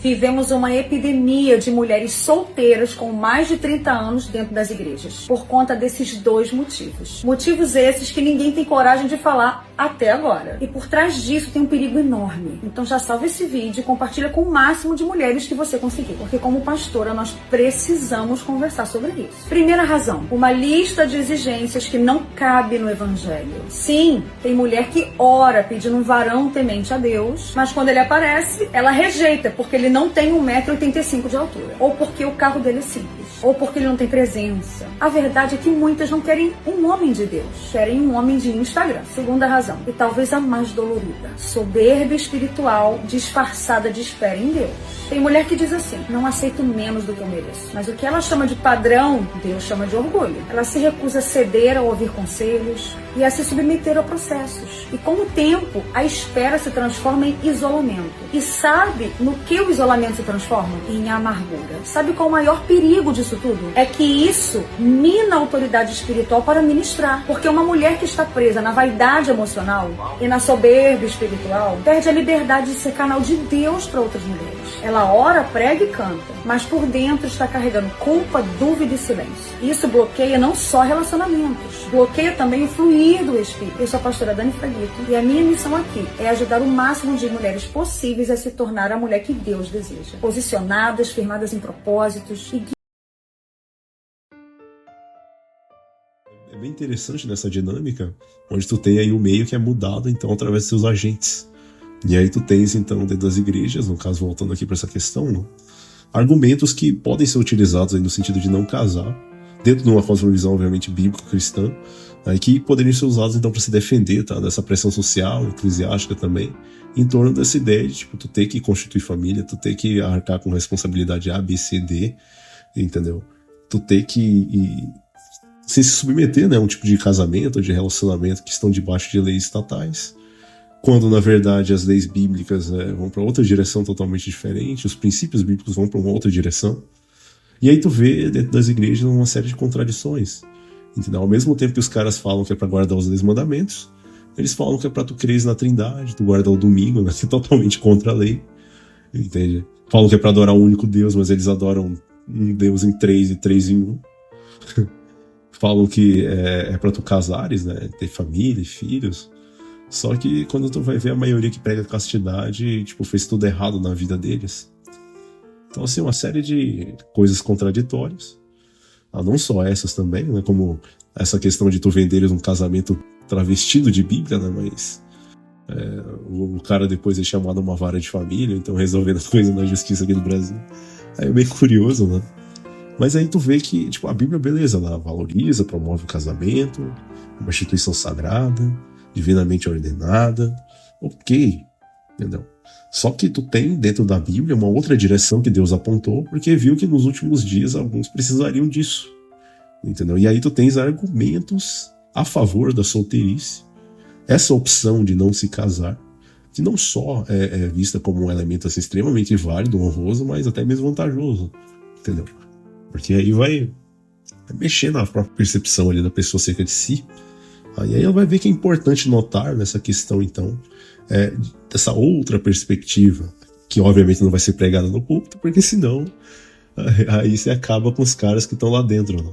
Vivemos uma epidemia de mulheres solteiras com mais de 30 anos dentro das igrejas, por conta desses dois motivos. Motivos esses que ninguém tem coragem de falar até agora. E por trás disso tem um perigo enorme. Então já salva esse vídeo e compartilha com o máximo de mulheres que você conseguir, porque como pastora nós precisamos conversar sobre isso. Primeira razão, uma lista de exigências que não cabe no evangelho. Sim, tem mulher que ora pedindo um varão temente a Deus, mas quando ele aparece, ela rejeita, porque ele não tem 1,85 m de altura, ou porque o carro dele é simples, ou porque ele não tem presença. A verdade é que muitas não querem um homem de Deus, querem um homem de Instagram. Segunda razão, e talvez a mais dolorida, soberba espiritual disfarçada de espera em Deus. Tem mulher que diz assim, não aceito menos do que eu mereço, mas o que ela chama de padrão, Deus chama de orgulho. Ela se recusa a ceder a ouvir conselhos e a se submeter a processos. E com o tempo, a espera se transforma em isolamento. E sabe no que o isolamento se transforma? Em amargura. Sabe qual o maior perigo disso tudo? É que isso mina a autoridade espiritual para ministrar. Porque uma mulher que está presa na vaidade emocional e na soberba espiritual perde a liberdade de ser canal de Deus para outras mulheres. Ela ora, prega e canta, mas por dentro está carregando culpa, dúvida e silêncio. Isso bloqueia não só relacionamentos, bloqueia também o fluir do Espírito. Eu sou a pastora Dani Fraguito e a minha missão aqui é ajudar o máximo de mulheres possíveis a se tornar a mulher que Deus deseja. Posicionadas, firmadas em propósitos e É bem interessante nessa dinâmica, onde tu tem aí o meio que é mudado, então, através dos seus agentes. E aí tu tens, então, dentro das igrejas, no caso, voltando aqui para essa questão, né, argumentos que podem ser utilizados aí no sentido de não casar, dentro de uma cosmovisão, obviamente, bíblico-cristã, aí, que poderiam ser usados, então, para se defender, tá, dessa pressão social, eclesiástica também, em torno dessa ideia de, tipo, tu ter que constituir família, tu ter que arcar com responsabilidade A, B, C, D, entendeu? Tu ter que se submeter, né, a um tipo de casamento, de relacionamento que estão debaixo de leis estatais, quando na verdade as leis bíblicas, né, vão para outra direção totalmente diferente, os princípios bíblicos vão para uma outra direção. E aí tu vê dentro das igrejas uma série de contradições, entendeu? Ao mesmo tempo que os caras falam que é para guardar os 10 mandamentos, eles falam que é para tu creres na Trindade, tu guardar o domingo, né, que é totalmente contra a lei, entende? Falam que é para adorar um único Deus, mas eles adoram um Deus em três e três em um. Falam que é para tu casares, né, ter família e filhos. Só que quando tu vai ver a maioria que prega castidade, tipo, fez tudo errado na vida deles. Então, assim, uma série de coisas contraditórias. Não só essas também, né, como essa questão de tu venderes um casamento travestido de Bíblia, né, mas o cara depois é chamado a uma vara de família, então resolvendo a coisa na justiça aqui no Brasil. Aí é bem curioso, né? Mas aí tu vê que, tipo, a Bíblia, beleza, ela valoriza, promove o casamento, uma instituição sagrada, divinamente ordenada, ok, entendeu? Só que tu tem dentro da Bíblia uma outra direção que Deus apontou, porque viu que nos últimos dias alguns precisariam disso, entendeu? E aí tu tens argumentos a favor da solteirice, essa opção de não se casar, que não só é vista como um elemento assim, extremamente válido, honroso, mas até mesmo vantajoso, entendeu? Porque aí vai mexer na própria percepção ali da pessoa acerca de si. Aí ela vai ver que é importante notar nessa questão, então, dessa outra perspectiva, que obviamente não vai ser pregada no púlpito, porque senão aí você acaba com os caras que estão lá dentro, né?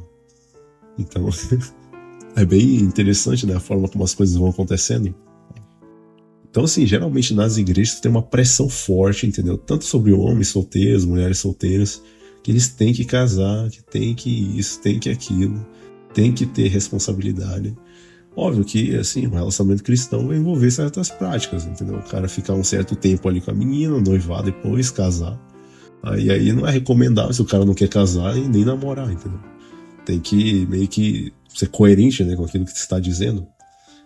Então, é bem interessante, né, a forma como as coisas vão acontecendo. Então, assim, geralmente nas igrejas tem uma pressão forte, entendeu? Tanto sobre homens solteiros, mulheres solteiras, que eles têm que casar, que tem que isso, tem que aquilo, tem que ter responsabilidade. Óbvio que, assim, um relacionamento cristão vai envolver certas práticas, entendeu? O cara ficar um certo tempo ali com a menina, noivar depois, casar. Aí não é recomendável se o cara não quer casar e nem namorar, entendeu? Tem que meio que ser coerente, né, com aquilo que você está dizendo.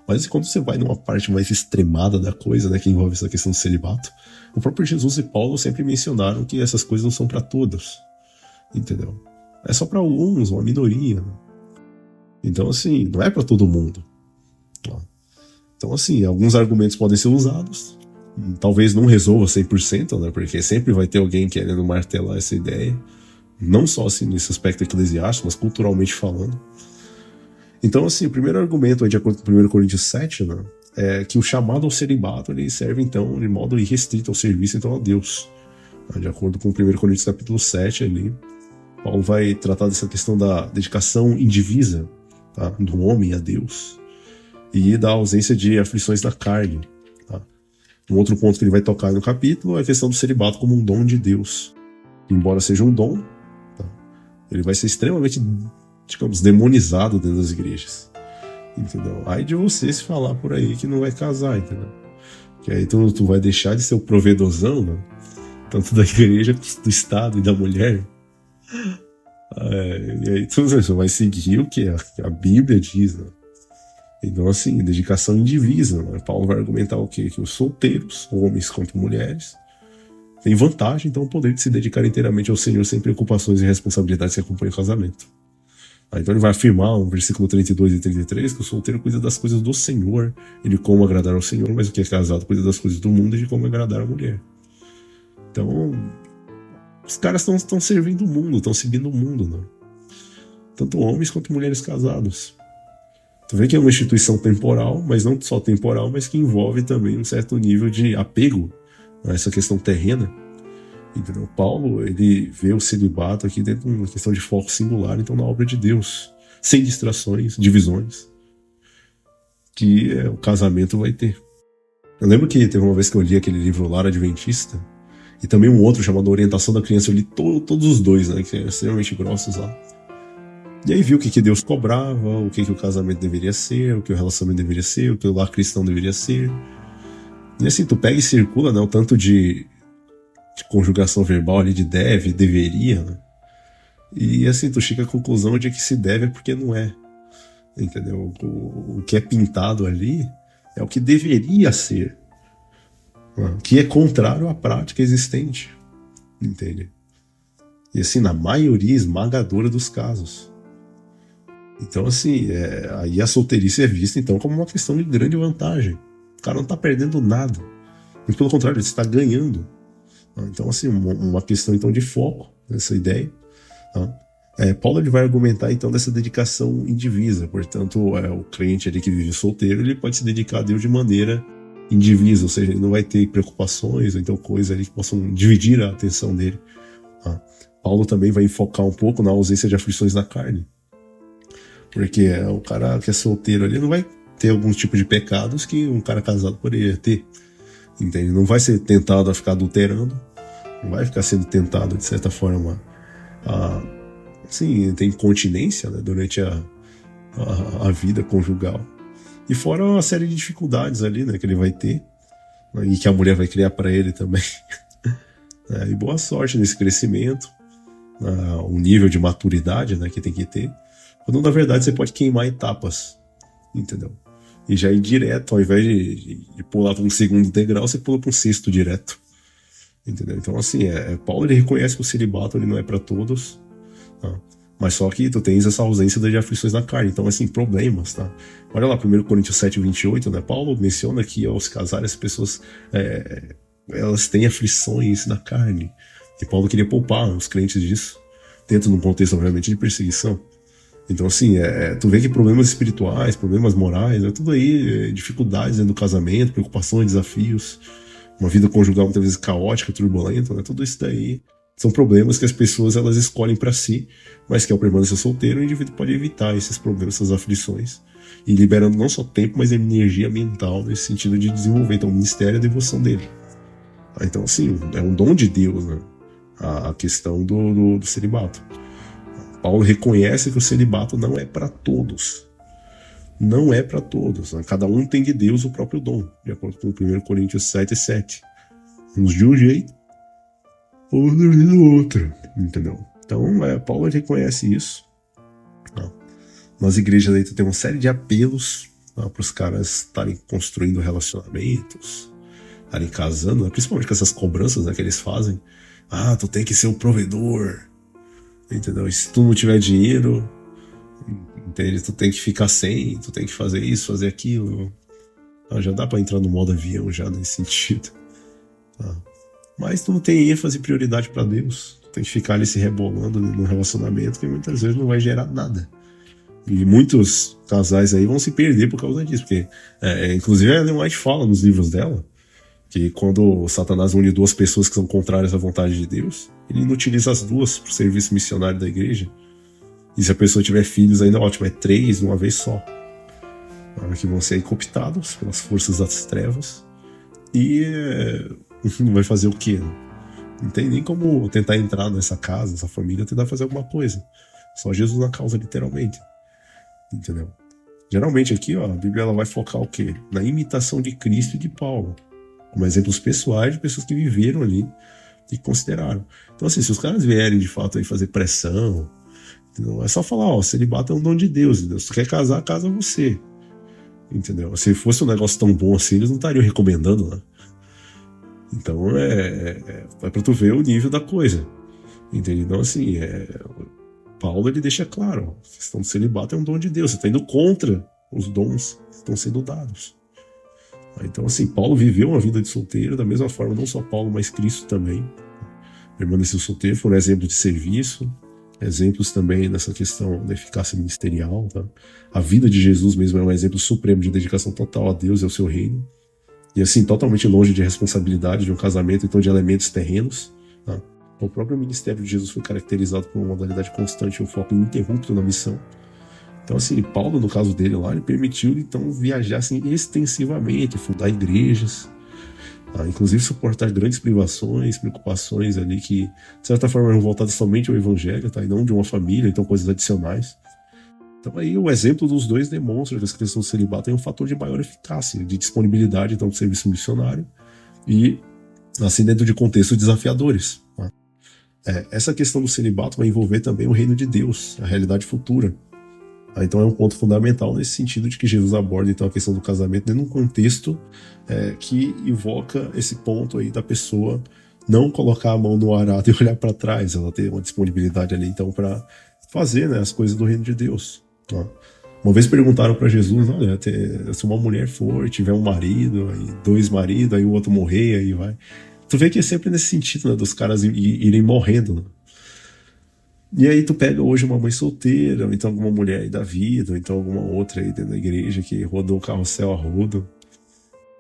Mas quando você vai numa parte mais extremada da coisa, né, que envolve essa questão do celibato, o próprio Jesus e Paulo sempre mencionaram que essas coisas não são para todos, entendeu? É só para alguns, uma minoria, né? Então, assim, não é para todo mundo. Então, assim, alguns argumentos podem ser usados, talvez não resolva 100%, né, porque sempre vai ter alguém querendo martelar essa ideia, não só assim nesse aspecto eclesiástico, mas culturalmente falando. Então, assim, o primeiro argumento, de acordo com 1 Coríntios 7, né, é que o chamado ao celibato ele serve, então, de modo irrestrito ao serviço, então, a Deus. De acordo com 1 Coríntios capítulo 7 ali, Paulo vai tratar dessa questão da dedicação indivisa, tá? Do homem a Deus e da ausência de aflições da carne. Tá? Um outro ponto que ele vai tocar no capítulo é a questão do celibato como um dom de Deus. Embora seja um dom, tá? Ele vai ser extremamente, digamos, demonizado dentro das igrejas. Entendeu? Aí de você se falar por aí que não vai casar, entendeu? Que aí tu vai deixar de ser o provedorzão, né? Tanto da igreja, do Estado e da mulher. E aí tu vai seguir o que a Bíblia diz, né? Então, assim, dedicação indivisa, né? Paulo vai argumentar o quê? Que os solteiros, homens quanto mulheres, têm vantagem, então, o poder de se dedicar inteiramente ao Senhor sem preocupações e responsabilidades que acompanham o casamento. Então ele vai afirmar no versículo 32 e 33 que o solteiro cuida das coisas do Senhor e de como agradar ao Senhor, mas o que é casado cuida das coisas do mundo e de como agradar a mulher. Então, os caras estão servindo o mundo, estão seguindo o mundo, né? Tanto homens quanto mulheres casados. Tu vê que é uma instituição temporal, mas não só temporal, mas que envolve também um certo nível de apego a essa questão terrena. Entendeu? Paulo, ele vê o celibato aqui dentro de uma questão de foco singular, então na obra de Deus, sem distrações, divisões, que o casamento vai ter. Eu lembro que teve uma vez que eu li aquele livro Lar Adventista, e também um outro chamado Orientação da Criança, eu li todos os dois, né, que eram extremamente grossos lá. E aí viu o que Deus cobrava, o que o casamento deveria ser, o que o relacionamento deveria ser, o que o lar cristão deveria ser. E assim, tu pega e circula, né, o tanto de conjugação verbal ali de deve, deveria, né? E assim, tu chega à conclusão de que se deve é porque não é. Entendeu? O que é pintado ali é o que deveria ser, que é contrário à prática existente. Entende? E assim, na maioria esmagadora dos casos. Então assim, aí a solteirice é vista então como uma questão de grande vantagem. O cara não tá perdendo nada. E pelo contrário, ele está ganhando. Então assim, uma questão então de foco nessa ideia. Tá? Paulo ele vai argumentar então dessa dedicação indivisa. Portanto, o crente ali que vive solteiro, ele pode se dedicar a Deus de maneira indivisa, ou seja, ele não vai ter preocupações ou então coisas ali que possam dividir a atenção dele. Tá? Paulo também vai enfocar um pouco na ausência de aflições da carne. Porque o cara que é solteiro ali não vai ter algum tipo de pecados que um cara casado poderia ter. Entende? Não vai ser tentado a ficar adulterando, não vai ficar sendo tentado de certa forma sim, tem incontinência, né, durante a vida conjugal. E fora uma série de dificuldades ali, né, que ele vai ter, né, e que a mulher vai criar para ele também. E boa sorte nesse crescimento, o nível de maturidade, né, que tem que ter. Quando na verdade você pode queimar etapas, entendeu? E já ir direto, ao invés de pular para um segundo degrau, você pula para um sexto direto. Entendeu? Então, assim, Paulo ele reconhece que o celibato ele não é para todos, tá? Mas só que tu tens essa ausência de aflições na carne. Então, assim, problemas, tá? Olha lá, 1 Coríntios 7, 28, né? Paulo menciona que ao se casar as pessoas elas têm aflições na carne. E Paulo queria poupar os crentes disso, dentro de um contexto, obviamente, de perseguição. Então, assim, tu vê que problemas espirituais, problemas morais, tudo aí, dificuldades no casamento, preocupações, desafios, uma vida conjugal muitas vezes caótica, turbulenta, né? Tudo isso daí são problemas que as pessoas elas escolhem para si, mas que ao permanecer solteiro, o indivíduo pode evitar esses problemas, essas aflições, e liberando não só tempo, mas energia mental, nesse sentido de desenvolver então, o ministério e a devoção dele. Então, assim, é um dom de Deus, né? A questão do celibato. Paulo reconhece que o celibato não é para todos. Não é para todos. Né? Cada um tem de Deus o próprio dom, de acordo com 1 Coríntios 7, 7. Uns de um jeito, outros do outro. Entendeu? Então, Paulo reconhece isso. Tá? Nas igrejas aí tem uma série de apelos, tá? Para os caras estarem construindo relacionamentos, estarem casando, né? Principalmente com essas cobranças, né, que eles fazem. Tu tem que ser um provedor. Entendeu? E se tu não tiver dinheiro, entende? Tu tem que ficar sem, tu tem que fazer isso, fazer aquilo. Já dá pra entrar no modo avião já nesse sentido. Mas tu não tem ênfase e prioridade pra Deus. Tu tem que ficar ali se rebolando no relacionamento que muitas vezes não vai gerar nada. E muitos casais aí vão se perder por causa disso. Porque, inclusive a Ellen White fala nos livros dela, Que quando Satanás une duas pessoas que são contrárias à vontade de Deus, ele inutiliza as duas para o serviço missionário da igreja. E se a pessoa tiver filhos ainda, ótimo, é 3 de uma vez só. Que vão ser cooptados pelas forças das trevas. E vai fazer o quê? Não tem nem como tentar entrar nessa casa, nessa família, tentar fazer alguma coisa. Só Jesus na causa, literalmente. Entendeu? Geralmente aqui, a Bíblia ela vai focar o quê? Na imitação de Cristo e de Paulo. Como exemplos pessoais de pessoas que viveram ali e consideraram. Então, assim, se os caras vierem de fato aí fazer pressão, não é só falar, o celibato é um dom de Deus. Se tu quer casar, casa você. Entendeu? Se fosse um negócio tão bom assim, eles não estariam recomendando, né? Então, é pra tu ver o nível da coisa. Entendeu? Então, assim, Paulo ele deixa claro, a questão do celibato é um dom de Deus. Você está indo contra os dons que estão sendo dados. Então, assim, Paulo viveu uma vida de solteiro da mesma forma, não só Paulo, mas Cristo também. Permaneceu solteiro, foram exemplos de serviço, exemplos também nessa questão da eficácia ministerial. Tá? A vida de Jesus mesmo é um exemplo supremo de dedicação total a Deus e ao seu reino. E assim, totalmente longe de responsabilidade de um casamento, então de elementos terrenos. Tá? O próprio ministério de Jesus foi caracterizado por uma modalidade constante, um foco ininterrupto na missão. Então, assim, Paulo, no caso dele lá, ele permitiu, então, viajar assim, extensivamente, fundar igrejas, inclusive suportar grandes privações, preocupações ali que, de certa forma, eram voltadas somente ao evangelho, tá? E não de uma família, então coisas adicionais. Então, aí, o exemplo dos dois demonstra que a questão do celibato é um fator de maior eficácia, de disponibilidade, então, do serviço missionário e, assim, dentro de contextos desafiadores. Tá? Essa questão do celibato vai envolver também o reino de Deus, a realidade futura. Então é um ponto fundamental nesse sentido de que Jesus aborda então a questão do casamento dentro de um contexto que invoca esse ponto aí da pessoa não colocar a mão no arado e olhar para trás, ela ter uma disponibilidade ali então para fazer, né, as coisas do reino de Deus. Tá? Uma vez perguntaram para Jesus, olha, se uma mulher for, tiver um marido, aí 2 maridos, aí o outro morrer, aí vai. Tu vê que é sempre nesse sentido, né, dos caras irem morrendo, né? E aí tu pega hoje uma mãe solteira, ou então alguma mulher aí da vida, ou então alguma outra aí dentro da igreja que rodou o carrossel a rodo.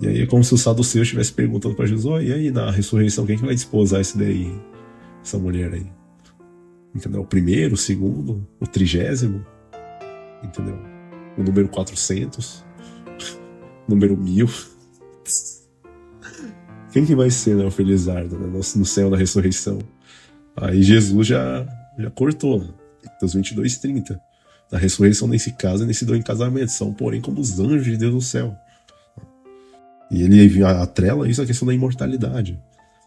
E aí é como se o saduceu estivesse perguntando para Jesus, e aí na ressurreição, quem que vai desposar esse daí, essa mulher aí? Entendeu? O primeiro, o segundo, o 30º, entendeu? O número 400, número 1000. Quem que vai ser, né, o Felizardo, né, no céu da ressurreição? Aí Jesus já cortou, né? Dos 22:30. Na ressurreição nem se casa nem se dão em casamento, são porém como os anjos de Deus no céu. E ele atrela isso à questão da imortalidade.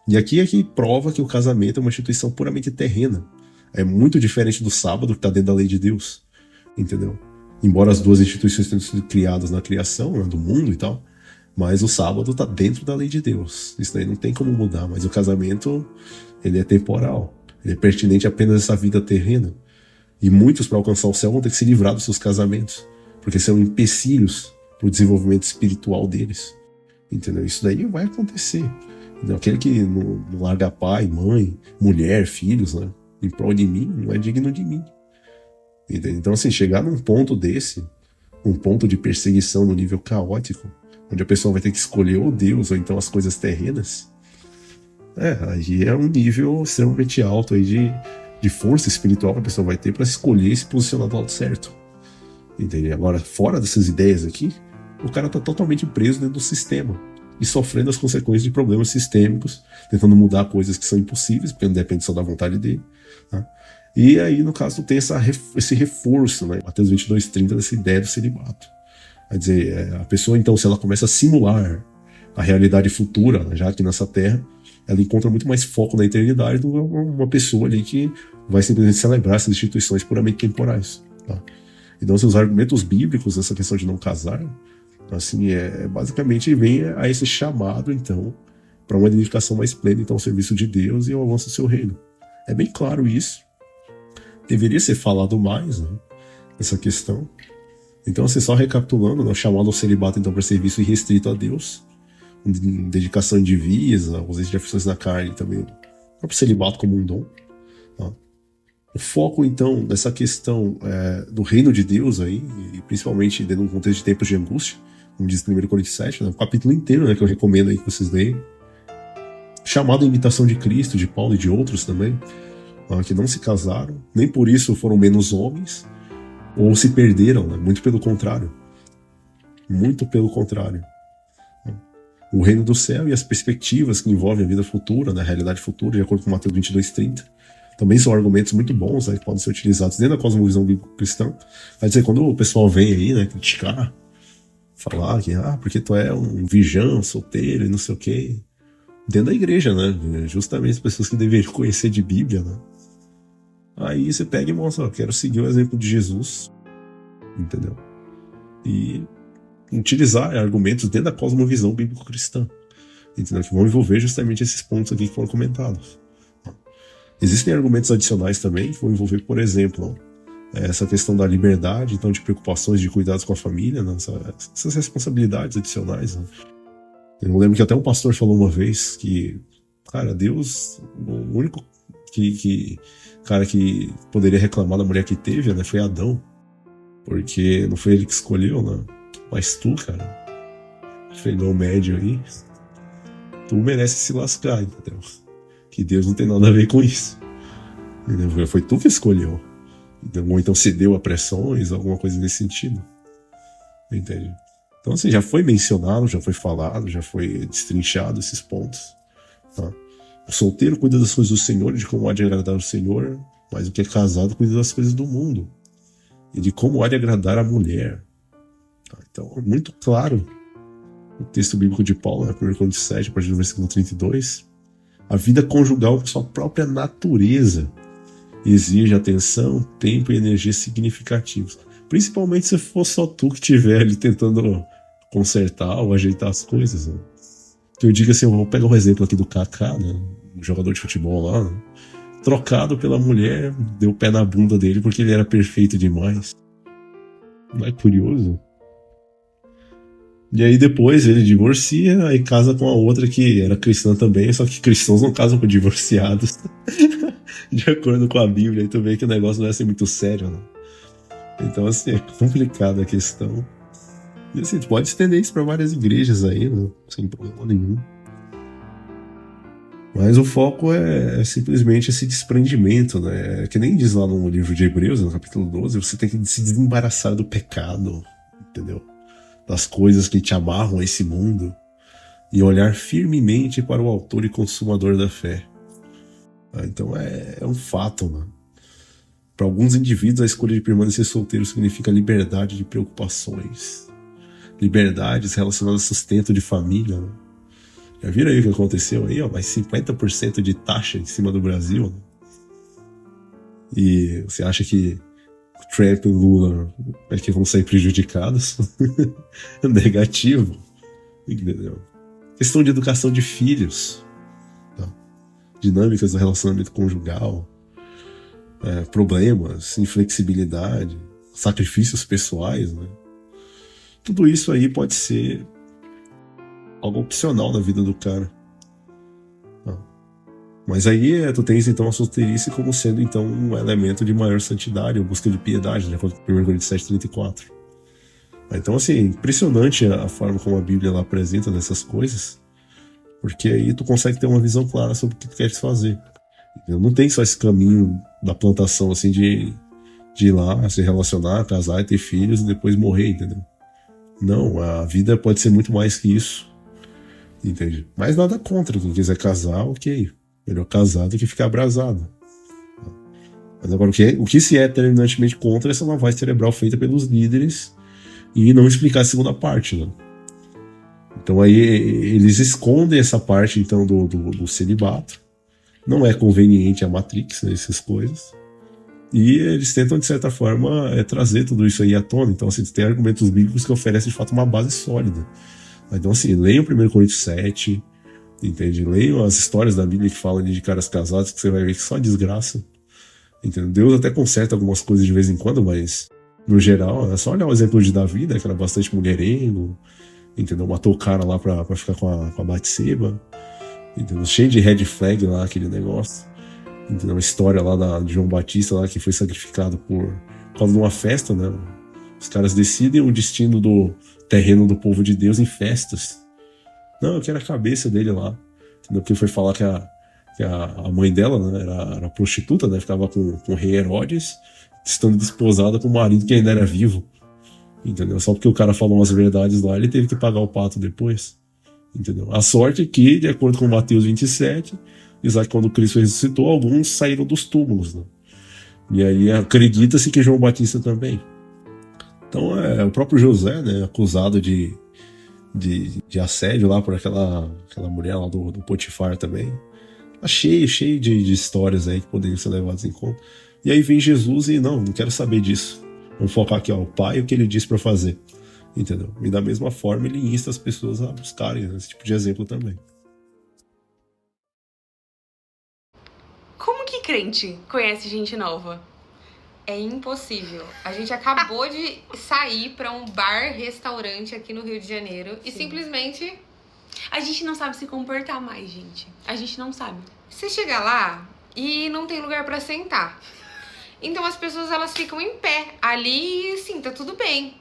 E aqui é que prova que o casamento é uma instituição puramente terrena. É muito diferente do sábado, que está dentro da lei de Deus. Entendeu? Embora as duas instituições tenham sido criadas na criação, né, do mundo e tal, mas o sábado está dentro da lei de Deus. Isso daí não tem como mudar, mas o casamento ele é temporal. Ele é pertinente apenas a essa vida terrena. E muitos, para alcançar o céu, vão ter que se livrar dos seus casamentos, porque são empecilhos para o desenvolvimento espiritual deles. Entendeu? Isso daí vai acontecer. Entendeu? Aquele que não larga pai, mãe, mulher, filhos, né, em prol de mim, não é digno de mim. Entendeu? Então, assim, chegar num ponto desse, um ponto de perseguição no nível caótico, onde a pessoa vai ter que escolher ou Deus ou então as coisas terrenas, aí é um nível extremamente alto aí de força espiritual que a pessoa vai ter para escolher e se posicionar do lado certo. Entendeu? Agora, fora dessas ideias aqui, o cara tá totalmente preso dentro do sistema e sofrendo as consequências de problemas sistêmicos, tentando mudar coisas que são impossíveis, porque não depende só da vontade dele. Tá? E aí, no caso, tem esse reforço, né? Mateus 22:30, dessa ideia do celibato. Quer dizer, a pessoa, então, se ela começa a simular a realidade futura, né, já aqui nessa terra, ela encontra muito mais foco na eternidade do que uma pessoa ali que vai simplesmente celebrar essas instituições puramente temporais. Tá? Então, os argumentos bíblicos dessa questão de não casar, assim, basicamente vem a esse chamado, então, para uma identificação mais plena, então, ao serviço de Deus e ao avanço do seu reino. É bem claro isso. Deveria ser falado mais, né, essa questão. Então, assim, só recapitulando, né, o chamado ao celibato, então, para serviço irrestrito a Deus, dedicação indivisa, ausência de aflições na carne também, o próprio celibato como um dom. Tá? O foco, então, nessa questão do reino de Deus aí, e principalmente dentro de um contexto de tempos de angústia, como diz 1 Coríntios 7, né? Um capítulo inteiro, né, que eu recomendo aí que vocês leiam. Chamado a imitação de Cristo, de Paulo e de outros também, que não se casaram, nem por isso foram menos homens, ou se perderam, né? Muito pelo contrário. Muito pelo contrário. O reino do céu e as perspectivas que envolvem a vida futura, né? A realidade futura, de acordo com Mateus 22:30, também são argumentos muito bons, né, que podem ser utilizados dentro da cosmovisão bíblico-cristã. Vai dizer, quando o pessoal vem aí, né, criticar, falar que, porque tu é um virgão, solteiro e não sei o quê, dentro da igreja, né, justamente as pessoas que deveriam conhecer de Bíblia, né. Aí você pega e mostra, eu quero seguir o exemplo de Jesus, entendeu? E utilizar argumentos dentro da cosmovisão bíblico-cristã, entendeu? Que vão envolver justamente esses pontos aqui que foram comentados. Existem argumentos adicionais também que vão envolver, por exemplo, essa questão da liberdade, então de preocupações, de cuidados com a família, né? Essas responsabilidades adicionais. Né? Eu lembro que até um pastor falou uma vez que, cara, Deus, o único cara que poderia reclamar da mulher que teve, né, foi Adão, porque não foi ele que escolheu, né? Mas tu, cara, filhão médio aí, tu merece se lascar, entendeu? Que Deus não tem nada a ver com isso. Entendeu? Foi tu que escolheu. Ou então cedeu a pressões, alguma coisa nesse sentido. Entende? Então, assim, já foi mencionado, já foi falado, já foi destrinchado esses pontos. Tá? O solteiro cuida das coisas do Senhor, de como há de agradar o Senhor, mas o que é casado cuida das coisas do mundo. E de como há de agradar a mulher. Tá? Então, é muito claro o texto bíblico de Paulo, né? 1 Coríntios 7, a partir do versículo 32. A vida conjugal, por sua própria natureza, exige atenção, tempo e energia significativos. Principalmente se for só tu que estiver ali tentando consertar ou ajeitar as coisas. Né? Que eu digo assim, eu vou pegar um exemplo aqui do Kaká, né? Um jogador de futebol lá, né? Trocado pela mulher, deu pé na bunda dele porque ele era perfeito demais. Não é curioso? E aí depois ele divorcia, aí casa com a outra que era cristã também, só que cristãos não casam com divorciados. De acordo com a Bíblia, aí tu vê que o negócio não é assim muito sério, né? Então, assim, é complicada a questão. E assim, tu pode estender isso para várias igrejas aí, né? Sem problema nenhum. Mas o foco é simplesmente esse desprendimento, né? Que nem diz lá no livro de Hebreus, no capítulo 12, você tem que se desembaraçar do pecado, entendeu? Das coisas que te amarram a esse mundo e olhar firmemente para o autor e consumador da fé. Então é um fato, né? Para alguns indivíduos, a escolha de permanecer solteiro significa liberdade de preocupações, liberdades relacionadas ao sustento de família. Né? Já viram aí o que aconteceu aí? Ó, mais 50% de taxa em cima do Brasil. Né? E você acha que Trump e Lula é que vão sair prejudicados? Negativo. Entendeu? Questão de educação de filhos. Tá? Dinâmicas do relacionamento conjugal. Problemas, inflexibilidade, sacrifícios pessoais. Né? Tudo isso aí pode ser algo opcional na vida do cara. Tá? Mas aí tu tens então a solteirice como sendo então um elemento de maior santidade ou busca de piedade, de acordo com 1 Coríntios 7:34. Então assim, é impressionante a forma como a Bíblia ela apresenta dessas coisas, porque aí tu consegue ter uma visão clara sobre o que tu queres fazer. Não tem só esse caminho da plantação assim de ir lá, se relacionar, casar e ter filhos e depois morrer, entendeu? Não, a vida pode ser muito mais que isso, entende? Mas nada contra, quem quiser casar, ok. Melhor casar do que ficar abrasado. Mas agora, o que se é terminantemente contra essa lavagem cerebral feita pelos líderes e não explicar a segunda parte, né? Então aí eles escondem essa parte então do celibato. Não é conveniente a Matrix, né, essas coisas. E eles tentam, de certa forma, trazer tudo isso aí à tona. Então, assim, tem argumentos bíblicos que oferecem, de fato, uma base sólida. Então, assim, leiam 1 Coríntios 7, entende? Leiam as histórias da Bíblia que falam de caras casados, que você vai ver que só desgraça. Entendeu? Deus até conserta algumas coisas de vez em quando, mas, no geral, é só olhar o exemplo de Davi, né, que era bastante mulherengo, entendeu? Matou o cara lá pra ficar com a Batseba. Entendeu? Cheio de red flag lá, aquele negócio. Entendeu? Uma história lá de João Batista lá, que foi sacrificado por causa de uma festa, né? Os caras decidem o destino do terreno do povo de Deus em festas. Não, eu quero a cabeça dele lá. Entendeu? Porque foi falar que a mãe dela, né, era prostituta, né? Ficava com o rei Herodes, estando desposada com o marido que ainda era vivo. Entendeu? Só porque o cara falou umas verdades lá, ele teve que pagar o pato depois. Entendeu? A sorte é que, de acordo com Mateus 27, diz lá que quando Cristo ressuscitou, alguns saíram dos túmulos, né? E aí acredita-se que João Batista também. Então o próprio José, né, acusado de assédio lá por aquela mulher lá do Potifar também. Tá cheio de histórias aí que poderiam ser levadas em conta. E aí vem Jesus e não quero saber disso. Vamos focar aqui, ó, o pai e o que ele disse para fazer. Entendeu? E da mesma forma ele insta as pessoas a buscarem esse tipo de exemplo também. Como que crente conhece gente nova? É impossível. A gente acabou de sair pra um bar-restaurante aqui no Rio de Janeiro e simplesmente A gente não sabe se comportar mais, gente. A gente não sabe. você chega lá e não tem lugar pra sentar. Então as pessoas elas ficam em pé ali e assim, tá tudo bem.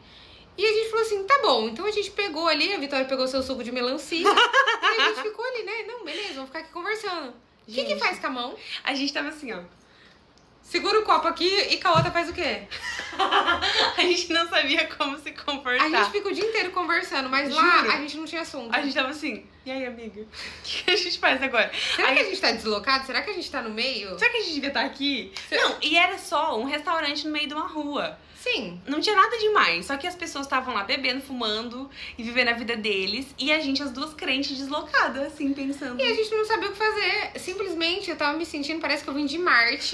E a gente falou assim, tá bom. Então a gente pegou ali, a Vitória pegou seu suco de melancia e a gente ficou ali, né? Não, beleza, vamos ficar aqui conversando. O que faz com a mão? A gente tava assim, ó. Segura o copo aqui e com a outra faz o quê? A gente não sabia como se comportar. A gente fica o dia inteiro conversando, mas lá a gente não tinha assunto. A gente tava assim, e aí, amiga? O que a gente faz agora? Será que a gente tá deslocado? Será que a gente tá no meio? Será que a gente devia estar aqui? Não, e era só um restaurante no meio de uma rua. Sim. Não tinha nada demais, só que as pessoas estavam lá bebendo, fumando e vivendo a vida deles. E a gente, as duas crentes, deslocadas, assim, pensando. E a gente não sabia o que fazer. Simplesmente eu tava me sentindo, parece que eu vim de Marte.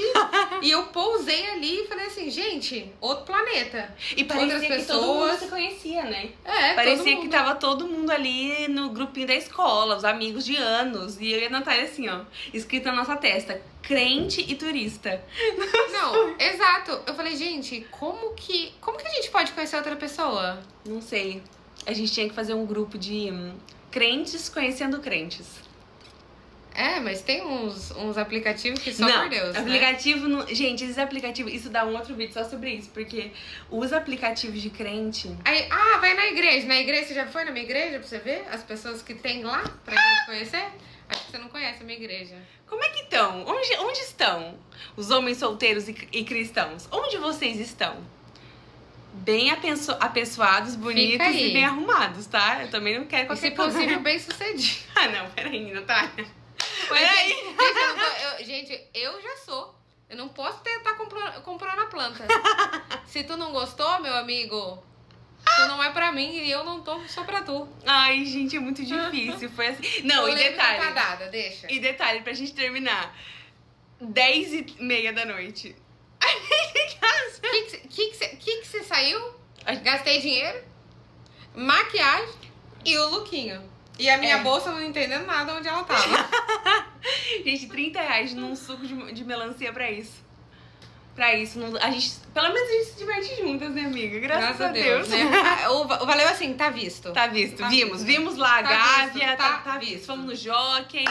E eu pousei ali e falei assim, gente, outro planeta. E parecia outras que pessoas. todo mundo se conhecia, né? Parecia Parecia que tava todo mundo ali no grupinho da escola, os amigos de anos. E eu e a Natália assim, ó, escrito na nossa testa, crente e turista. Não, exato. Eu falei, gente, como que a gente pode conhecer outra pessoa? Não sei. A gente tinha que fazer um grupo de crentes conhecendo crentes. Mas tem uns aplicativos que só não, por Deus, aplicativo né? Gente, esses aplicativos, isso dá um outro vídeo só sobre isso, porque os aplicativos de crente... Aí, vai na igreja. Na igreja, você já foi na minha igreja pra você ver as pessoas que tem lá pra gente conhecer? Acho que você não conhece a minha igreja. Como é que estão? Onde estão os homens solteiros e cristãos? Onde vocês estão? Bem apessoados, bonitos e bem arrumados, tá? Eu também não quero qualquer coisa. Se possível, bem sucedido. Não, peraí, Natália. Peraí. Gente, eu já sou. Eu não posso estar comprando a planta. Se tu não gostou, meu amigo, tu não é pra mim e eu não tô só pra tu. Ai, gente, é muito difícil. Foi assim. Não, e detalhe. Deixa. E detalhe, pra gente terminar. 10h30 da noite. Que você saiu? Gastei dinheiro, maquiagem e o lookinho. E a minha bolsa não entendendo nada onde ela tava. Gente, R$30 num suco de melancia pra isso. Pra isso, a gente, pelo menos a gente se diverte juntas, né, amiga? Graças a Deus. Né? Valeu assim, tá visto. Tá visto, tá vimos. visto. Vimos lá a Gávea, tá visto. visto. Fomos no Jockey.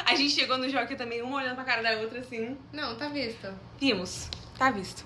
A gente chegou no Jockey também, uma olhando pra cara da outra, assim. Não, tá visto. Vimos, tá visto.